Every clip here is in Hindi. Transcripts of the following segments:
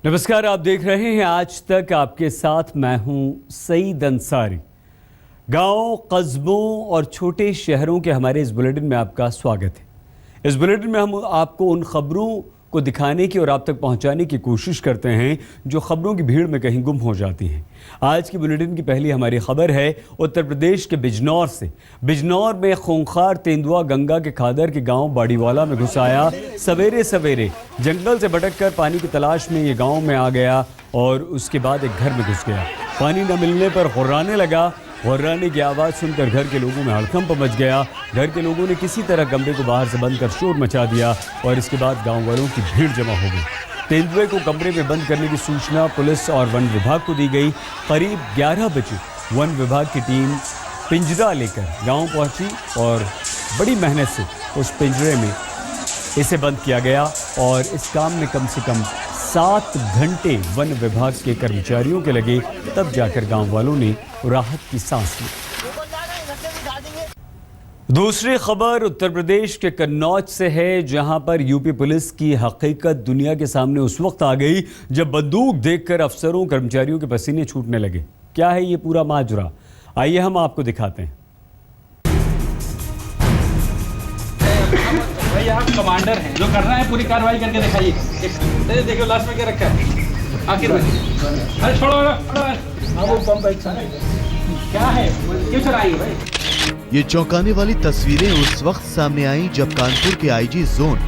नमस्कार, आप देख रहे हैं आज तक। आपके साथ मैं हूं सईद अंसारी। गांव, कस्बों और छोटे शहरों के हमारे इस बुलेटिन में आपका स्वागत है। इस बुलेटिन में हम आपको उन खबरों को दिखाने की और आप तक पहुंचाने की कोशिश करते हैं जो खबरों की भीड़ में कहीं गुम हो जाती हैं। आज की बुलेटिन की पहली हमारी खबर है उत्तर प्रदेश के बिजनौर से। बिजनौर में खूंखार तेंदुआ गंगा के खादर के गांव बाड़ीवाला में घुस आया। सवेरे सवेरे जंगल से भटककर पानी की तलाश में ये गांव में आ गया और उसके बाद एक घर में घुस गया। पानी न मिलने पर हुर्राने लगा। हुर्राने की आवाज़ सुनकर घर के लोगों में हड़कंप मच गया। घर के लोगों ने किसी तरह कमरे को बाहर से बंद कर शोर मचा दिया और इसके बाद गांव वालों की भीड़ जमा हो गई। तेंदुए को कमरे में बंद करने की सूचना पुलिस और वन विभाग को दी गई। करीब 11 बजे वन विभाग की टीम पिंजरा लेकर गांव पहुंची और बड़ी मेहनत से उस पिंजरे में इसे बंद किया गया और इस काम में कम से कम 7 घंटे वन विभाग के कर्मचारियों के लगे। तब जाकर गांव वालों ने राहत की सांस ली। दूसरी खबर उत्तर प्रदेश के कन्नौज से है, जहां पर यूपी पुलिस की हकीकत दुनिया के सामने उस वक्त आ गई जब बंदूक देखकर अफसरों कर्मचारियों के पसीने छूटने लगे। क्या है ये पूरा माजरा, आइए हम आपको दिखाते हैं। भाई आप कमांडर हैं, जो करना है पूरी कार्रवाई करके दिखाइए। देखो लास्ट में क्या रखा है आखिर में। अरे छोड़ो वो पंप क्या है, क्यों चलाएंगे भाई। ये चौंकाने वाली तस्वीरें उस वक्त सामने आई जब कानपुर के आईजी जोन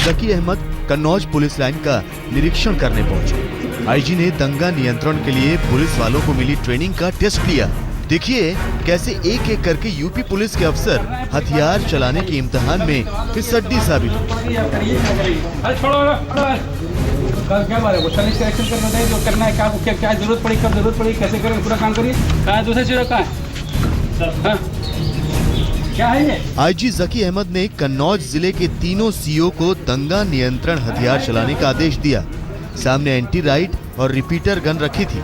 जकी अहमद कन्नौज पुलिस लाइन का निरीक्षण करने पहुंचे। आईजी ने दंगा नियंत्रण के लिए पुलिस वालों को मिली ट्रेनिंग का टेस्ट लिया। देखिए कैसे एक एक करके यूपी पुलिस के अफसर हथियार चलाने के इम्तिहान में फिसड्डी साबित हुए। क्या बात है, वो सर्विस का एक्शन करना चाहिए। जो करना है क्या जरूरत पड़ी, कब जरूरत पड़ी, कैसे करें, पूरा काम करिए। कहाँ दूसरी चीज़ कहाँ है, क्या है ये। आईजी जकी अहमद ने कन्नौज जिले के तीनों सीओ को दंगा नियंत्रण हथियार चलाने का आदेश दिया। सामने एंटी राइट और रिपीटर गन रखी थी।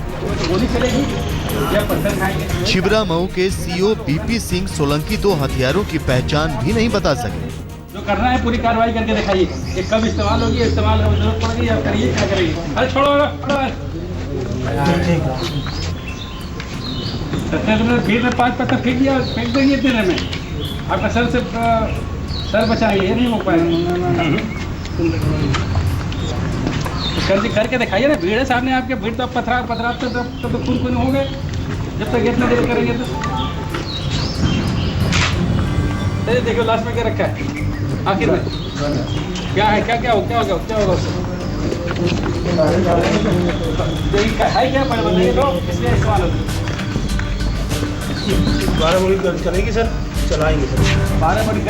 छिबरा मऊ के सीओ बीपी सिंह सोलंकी तो हथियारों की पहचान भी नहीं बता सके। जो करना है पूरी कार्रवाई करके दिखाइए। ये कब इस्तेमाल होगी, इस्तेमाल हो जरूरत पड़ेगी या करिए, क्या करेंगे। अरे छोड़ो भीड़ में 5 पत्थर फेंक दिया, फेंक देंगे इतने में आपका सर बचाएंगे, ये नहीं हो पाएगा। करके दिखाइए ना, भीड़ है सामने आपके। भीड़ तो पथराते तो खून हो गए जब तक इतना देर करेंगे तो। देखो लास्ट में क्या रखा है आखिर में, क्या है, क्या होगा है क्या इसलिए इस्तेमाल होगा। 12 बोरी चलेगी सर, चलाएंगे सर। 12 बोरी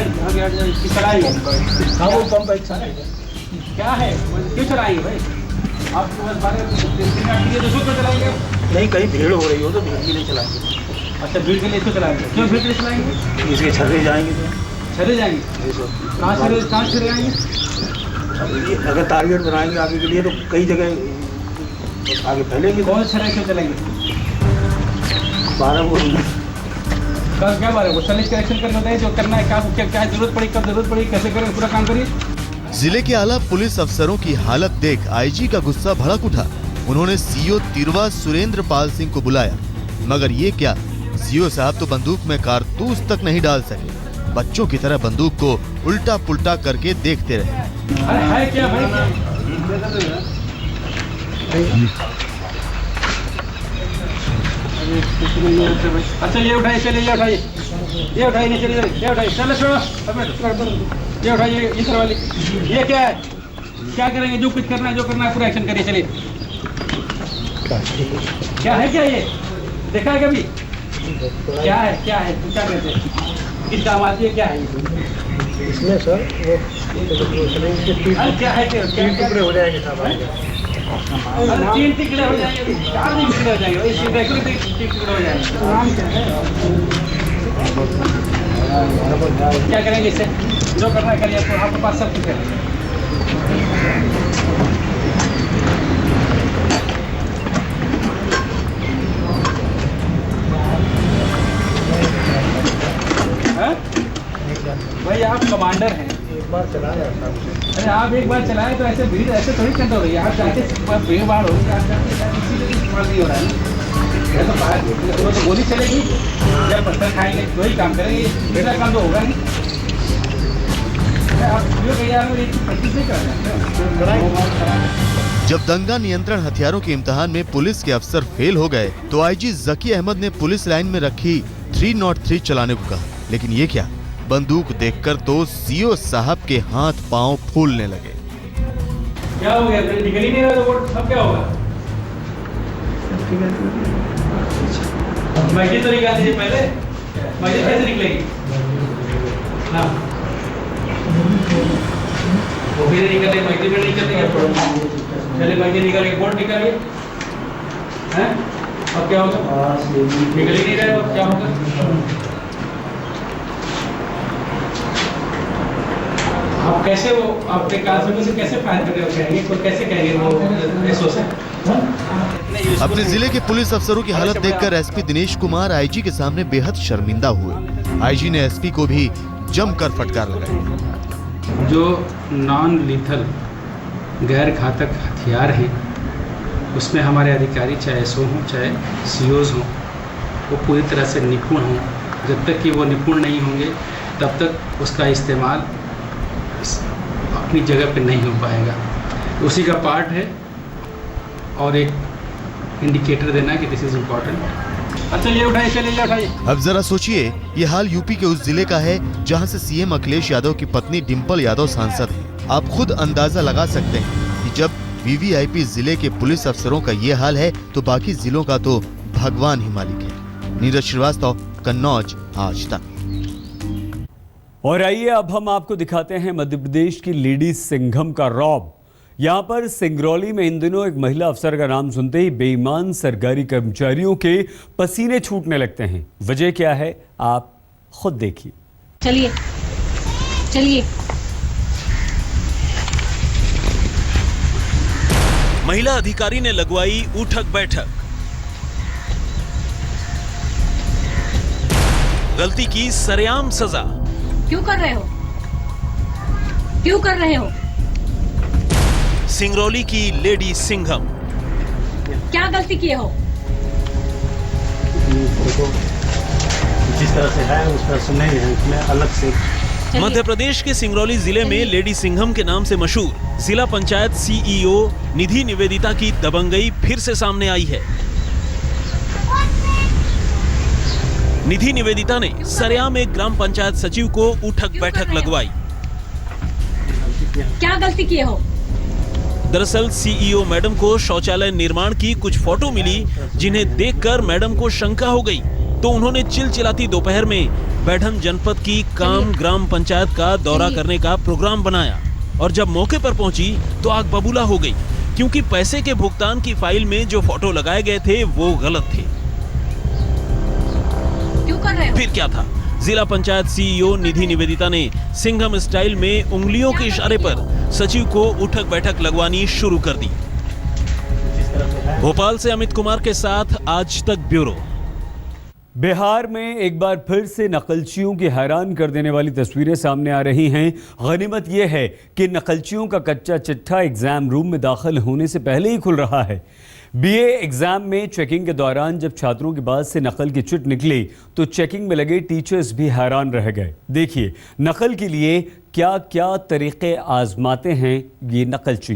चलाएंगे। हाँ वो पंप एक सारे क्या है, क्यों चलाएंगे भाई। आपको बस 12 चलाएंगे। नहीं, कहीं भीड़ हो रही हो तो भीड़ के लिए चलाएंगे। अच्छा, भीड़ के लिए इसको चलाएंगे। क्यों भीड़ के लिए चलाएंगे, इसके छर्रे जाएंगे तो चले जाएंगे। कहाँ से आएंगे। अगर टारगेट बनाएंगे आगे के लिए तो कई जगह आगे फैलेंगे। कौन छर्रे क्यों चलेंगे। 12 बोरी क्या बात है, वो सर्विस का एक्शन करना चाहिए। जो करना है क्या जरूरत पड़ी, कब जरूरत पड़ी, कैसे करें, पूरा काम करिए। जिले के आला पुलिस अफसरों की हालत देख आईजी का गुस्सा भड़क उठा। उन्होंने सीओ तिरवा सुरेंद्र पाल सिंह को बुलाया, मगर ये क्या, सीओ साहब तो बंदूक में कारतूस तक नहीं डाल सके। बच्चों की तरह बंदूक को उल्टा पुल्टा करके देखते रहे। अरे है क्या भाई, अच्छा ये उठाइए, चलिए ये उठाइए, नहीं चलिए, ये उठाइए, चलो छोड़ो, ये उठाइए, ये करवा लीजिए। ये क्या है, क्या करेंगे, जो कुछ करना है, जो करना है पूरा एक्शन करिए। चलिए क्या है, क्या ये देखा है कभी, क्या है, क्या कहते हैं, किस काम आती है, क्या है इसमें सर वो क्या है, तीन टुकड़े हो जाएंगे साहब। 3 टुकड़े हो जाएंगे, 4 टुकड़े हो जाएंगे, 3 टुकड़े हो जाएंगे। क्या करेंगे इससे, जो करना है करिए, आपके पास सब कुछ है। भाई आप कमांडर हैं, बार चलाया था। अरे आप एक बार चलाएं तो ऐसे भीड़ ऐसे थोड़ी कंट्रोल हो रही है। आप जाके भीड़ भाड़ हो रही है, आप जाके इसीलिए इस्तेमाल नहीं हो रहा है। ये तो बाहर वो तो गोली चलेगी, जब पत्थर खाएंगे वही काम करेंगे, मेरा काम तो होगा नहीं। आप वीडियो तैयार में प्रैक्टिस नहीं कर रहे। जब दंगा नियंत्रण हथियारों के इम्तिहान में पुलिस के अफसर फेल हो गए तो आईजी जकी अहमद ने पुलिस लाइन में रखी 303 चलाने को कहा, लेकिन ये क्या, बंदूक देखकर तो सीओ साहब के हाथ पांव फूलने लगे। क्या हो गया? निकल ही नहीं रहा तो अब क्या होगा? मस्जिद तो निकाल दीजिए पहले, मस्जिद कैसे निकलेगी? हाँ वो फिर निकले, मस्जिद में निकलेंगे, चले मस्जिद निकल के बोर्ड निकालिए, हैं? अब क्या होगा? निकल ही नहीं रहा, अब क्या होगा? आप कैसे वो आपके कार से कैसे फायर कर रहे हो? कहेंगे कोई कैसे कहेंगे वो एसओ से? अपने जिले के पुलिस अफसरों की हालत देखकर एसपी दिनेश कुमार आईजी के सामने बेहद शर्मिंदा हुए। आईजी ने एसपी को भी जमकर फटकार लगाई। जो नॉन लीथल गैर घातक हथियार है उसमें हमारे अधिकारी चाहे एसओ हों चाहे सीओज हों वो पूरी तरह से निपुण हों। जब तक कि वो निपुण नहीं होंगे तब तक उसका इस्तेमाल अपनी जगह पे नहीं हो पाएगा। उसी का पार्ट है और एक इंडिकेटर देना कि दिस इज इम्पोर्टेंट। चलिए उठाइए, चलिए उठाइए। अब जरा सोचिए, ये हाल यूपी के उस जिले का है जहां से सीएम अखिलेश यादव की पत्नी डिंपल यादव सांसद हैं। आप खुद अंदाजा लगा सकते हैं कि जब वीवीआईपी जिले के पुलिस अफसरों का ये हाल है तो बाकी जिलों का तो भगवान ही मालिक है। नीरज श्रीवास्तव, कन्नौज, आज तक। और आइए अब हम आपको दिखाते हैं मध्य प्रदेश की लेडी सिंघम का रौब। यहाँ पर सिंगरौली में इन दिनों एक महिला अफसर का नाम सुनते ही बेईमान सरकारी कर्मचारियों के पसीने छूटने लगते हैं। वजह क्या है आप खुद देखिए। चलिए चलिए। महिला अधिकारी ने लगवाई उठक बैठक, गलती की सरेआम सजा। क्यों कर रहे हो? क्यों कर रहे हो? सिंगरौली की लेडी सिंघम। क्या गलती किए हो? जिस तरह से है उस तरह से नहीं है, इसमें अलग से। मध्य प्रदेश के सिंगरौली जिले में लेडी सिंघम के नाम से मशहूर जिला पंचायत सीईओ निधि निवेदिता की दबंगई फिर से सामने आई है। निधि निवेदिता ने सरेआम एक ग्राम पंचायत सचिव को उठक बैठक लगवाई। क्या गलती किए हो? दरअसल सीईओ मैडम को शौचालय निर्माण की कुछ फोटो मिली जिन्हें देखकर मैडम को शंका हो गई, तो उन्होंने चिलचिलाती दोपहर में बैढन जनपद की काम ग्राम पंचायत का दौरा करने का प्रोग्राम बनाया और जब मौके पर पहुंची तो आग बबूला हो गई, क्योंकि पैसे के भुगतान की फाइल में जो फोटो लगाए गए थे वो गलत थे। क्यों कर रहे हो? फिर क्या था, जिला पंचायत सीईओ निधि निवेदिता ने सिंघम स्टाइल में उंगलियों के इशारे पर सचिव को उठक बैठक लगवानी शुरू कर दी। भोपाल से अमित कुमार के साथ आज तक ब्यूरो। बिहार में एक बार फिर से नकलचियों की हैरान कर देने वाली तस्वीरें सामने आ रही हैं। गनीमत यह है कि नकलचियों का कच्चा चिट्ठा एग्जाम रूम में दाखिल होने से पहले ही खुल रहा है। बीए एग्जाम में चेकिंग के दौरान जब छात्रों के पास से नकल की चिट निकली तो चेकिंग में लगे टीचर्स भी हैरान रह गए। देखिए नकल के लिए क्या क्या तरीके आजमाते हैं ये नकलची।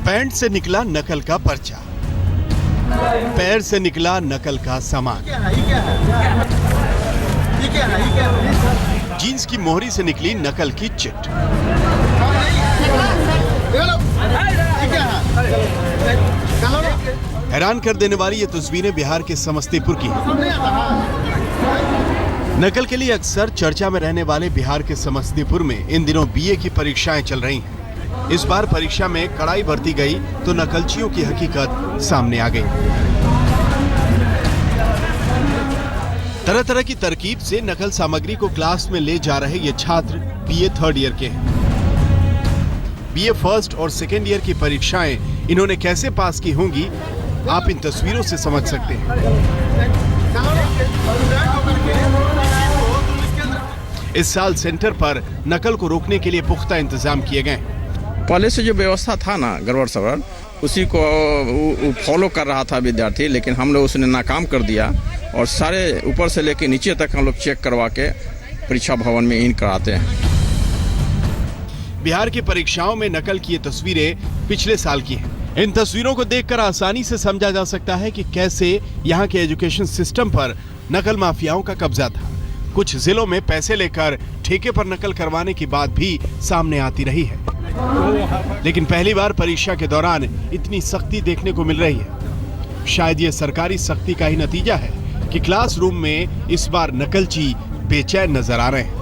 पैंट से निकला नकल का पर्चा, पैर से निकला नकल का सामान, जीन्स की मोहरी से निकली नकल की चिट। हैरान कर देने वाली ये तस्वीरें बिहार के समस्तीपुर की हैं। नकल के लिए अक्सर चर्चा में रहने वाले बिहार के समस्तीपुर में इन दिनों बीए की परीक्षाएं चल रही हैं। इस बार परीक्षा में कड़ाई बरती गई तो नकलचियों की हकीकत सामने आ गई। तरह तरह की तरकीब से नकल सामग्री को क्लास में ले जा रहे ये छात्र बीए थर्ड ईयर के हैं। बीए फर्स्ट और सेकेंड ईयर की परीक्षाएं इन्होंने कैसे पास की होंगी आप इन तस्वीरों से समझ सकते हैं। इस साल सेंटर पर नकल को रोकने के लिए पुख्ता इंतजाम किए गए। पहले से जो व्यवस्था था ना गड़बड़ सड़बड़, उसी को फॉलो कर रहा था विद्यार्थी, लेकिन हम लोग उसने नाकाम कर दिया और सारे ऊपर से लेकर नीचे तक हम लोग चेक करवा के परीक्षा भवन में इन कराते हैं। बिहार की परीक्षाओं में नकल की ये तस्वीरें पिछले साल की हैं। इन तस्वीरों को देखकर आसानी से समझा जा सकता है कि कैसे यहाँ के एजुकेशन सिस्टम पर नकल माफियाओं का कब्जा था। कुछ जिलों में पैसे लेकर ठेके पर नकल करवाने की बात भी सामने आती रही है, लेकिन पहली बार परीक्षा के दौरान इतनी सख्ती देखने को मिल रही है। शायद ये सरकारी सख्ती का ही नतीजा है कि क्लासरूम में इस बार नकलची बेचैन नजर आ रहे हैं।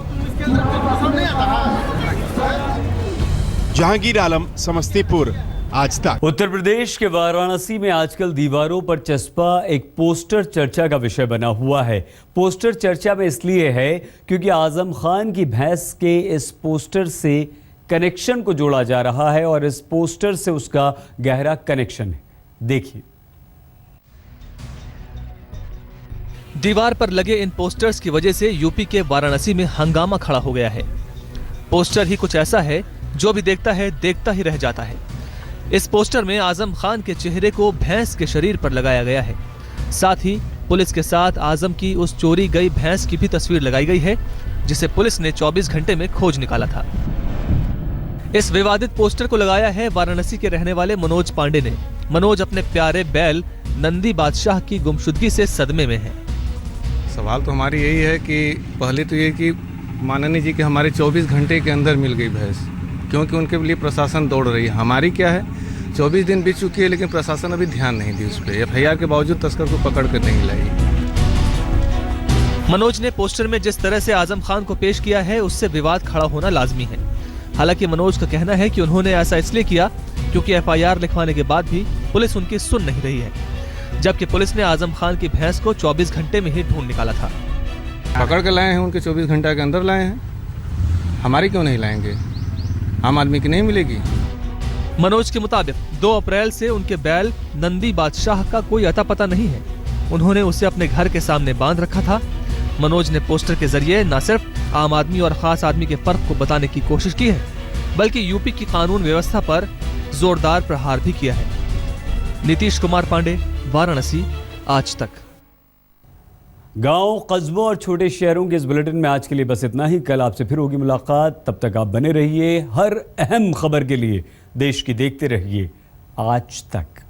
जहांगीर आलम, समस्तीपुर, आज तक। उत्तर प्रदेश के वाराणसी में आजकल दीवारों पर चस्पा एक पोस्टर चर्चा का विषय बना हुआ है। पोस्टर चर्चा में इसलिए है क्योंकि आजम खान की भैंस के इस पोस्टर से कनेक्शन को जोड़ा जा रहा है और इस पोस्टर से उसका गहरा कनेक्शन है। देखिए। दीवार पर लगे इन पोस्टर्स की वजह से यूपी के वाराणसी में हंगामा खड़ा हो गया है। पोस्टर ही कुछ ऐसा है जो भी देखता है देखता ही रह जाता है। इस पोस्टर में आजम खान के चेहरे को भैंस के शरीर पर लगाया गया है। साथ ही पुलिस के साथ आजम की उस चोरी गई भैंस की भी तस्वीर लगाई गई है, जिसे पुलिस ने 24 घंटे में खोज निकाला था। इस विवादित पोस्टर को लगाया है वाराणसी के रहने वाले मनोज पांडे ने। मनोज अपने प्यारे बैल नंदी बादशाह की गुमशुदगी से सदमे में है। सवाल तो हमारी यही है कि पहले तो ये कि माननीय जी के हमारे 24 घंटे के अंदर मिल गई भैंस, क्योंकि उनके लिए प्रशासन दौड़ रही है। हमारी क्या है, 24 दिन बीत चुकी है, लेकिन प्रशासन अभी ध्यान नहीं दी उस पर। FIR के बावजूद तस्कर को पकड़ कर नहीं लाई। मनोज ने पोस्टर में जिस तरह से आजम खान को पेश किया है, उससे विवाद खड़ा होना लाजमी है। हालांकि मनोज का कहना है कि उन्होंने ऐसा इसलिए किया क्योंकि FIR लिखवाने के बाद भी पुलिस उनकी सुन नहीं रही है, जबकि पुलिस ने आजम खान की भैंस को 24 घंटे में ही ढूंढ निकाला था। पकड़ कर लाए हैं, उनके 24 घंटे के अंदर लाए हैं। हमारी क्यों नहीं लाएंगे? आम आदमी की नहीं मिलेगी? मनोज के मुताबिक 2 अप्रैल से उनके बैल नंदी बादशाह का कोई अता पता नहीं है। उन्होंने उसे अपने घर के सामने बांध रखा था। मनोज ने पोस्टर के जरिए न सिर्फ आम आदमी और खास आदमी के फर्क को बताने की कोशिश की है, बल्कि यूपी की कानून व्यवस्था पर जोरदार प्रहार भी किया है। नीतीश कुमार पांडे, वाराणसी, आज तक। गांव, कस्बों और छोटे शहरों के इस बुलेटिन में आज के लिए बस इतना ही। कल आपसे फिर होगी मुलाकात। तब तक आप बने रहिए हर अहम खबर के लिए। देश की देखते रहिए आज तक।